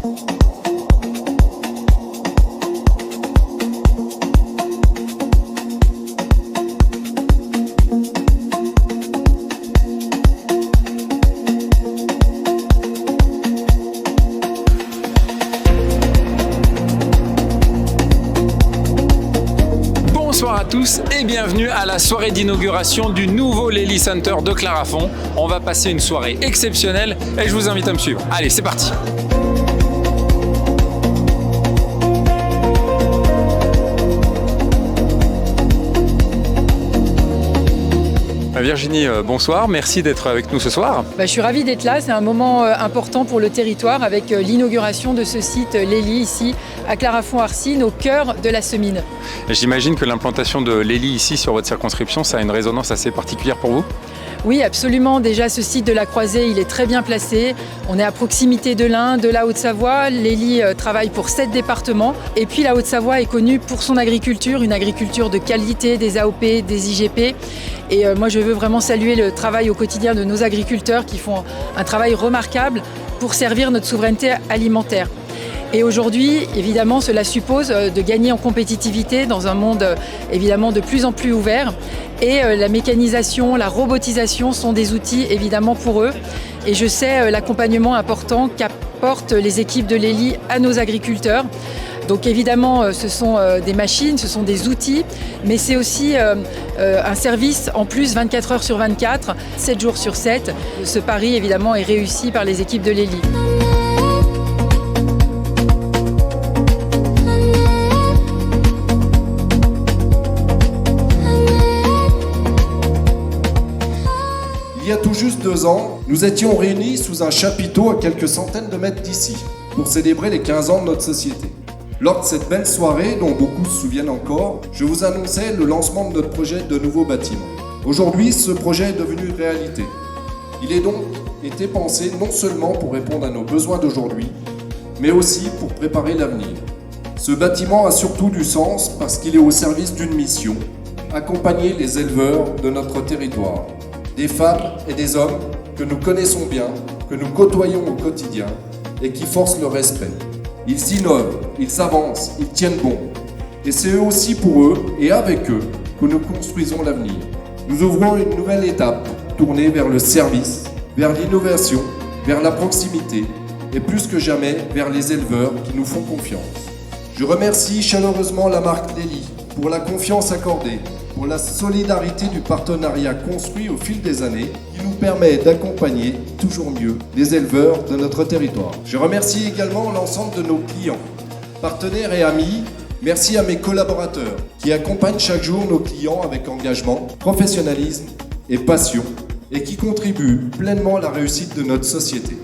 Bonsoir à tous et bienvenue à la soirée d'inauguration du nouveau Lely Center de Clarafond. On va passer une soirée exceptionnelle et je vous invite à me suivre. Allez, c'est parti! Virginie, bonsoir, merci d'être avec nous ce soir. Je suis ravie d'être là, c'est un moment important pour le territoire avec l'inauguration de ce site Lely ici à Clarafond-Arcine, au cœur de la Semine. J'imagine que l'implantation de Lely ici sur votre circonscription, ça a une résonance assez particulière pour vous? Oui, absolument. Déjà, ce site de la Croisée, il est très bien placé. On est à proximité de l'Ain, de la Haute-Savoie. Lely travaille pour 7 départements. Et puis, la Haute-Savoie est connue pour son agriculture, une agriculture de qualité, des AOP, des IGP. Et moi, je veux vraiment saluer le travail au quotidien de nos agriculteurs qui font un travail remarquable pour servir notre souveraineté alimentaire. Et aujourd'hui, évidemment, cela suppose de gagner en compétitivité dans un monde évidemment de plus en plus ouvert. Et la mécanisation, la robotisation sont des outils évidemment pour eux. Et je sais l'accompagnement important qu'apportent les équipes de Lely à nos agriculteurs. Donc évidemment, ce sont des machines, ce sont des outils, mais c'est aussi un service en plus 24 heures sur 24, 7 jours sur 7. Ce pari évidemment est réussi par les équipes de Lely. Il y a tout juste 2 ans, nous étions réunis sous un chapiteau à quelques centaines de mètres d'ici pour célébrer les 15 ans de notre société. Lors de cette belle soirée, dont beaucoup se souviennent encore, je vous annonçais le lancement de notre projet de nouveau bâtiment. Aujourd'hui, ce projet est devenu réalité. Il est donc été pensé non seulement pour répondre à nos besoins d'aujourd'hui, mais aussi pour préparer l'avenir. Ce bâtiment a surtout du sens parce qu'il est au service d'une mission, accompagner les éleveurs de notre territoire. Des femmes et des hommes que nous connaissons bien, que nous côtoyons au quotidien et qui forcent le respect. Ils innovent, ils avancent, ils tiennent bon. Et c'est aussi pour eux et avec eux que nous construisons l'avenir. Nous ouvrons une nouvelle étape tournée vers le service, vers l'innovation, vers la proximité et plus que jamais vers les éleveurs qui nous font confiance. Je remercie chaleureusement la marque Lely pour la confiance accordée, pour la solidarité du partenariat construit au fil des années qui nous permet d'accompagner toujours mieux les éleveurs de notre territoire. Je remercie également l'ensemble de nos clients, partenaires et amis. Merci à mes collaborateurs qui accompagnent chaque jour nos clients avec engagement, professionnalisme et passion et qui contribuent pleinement à la réussite de notre société.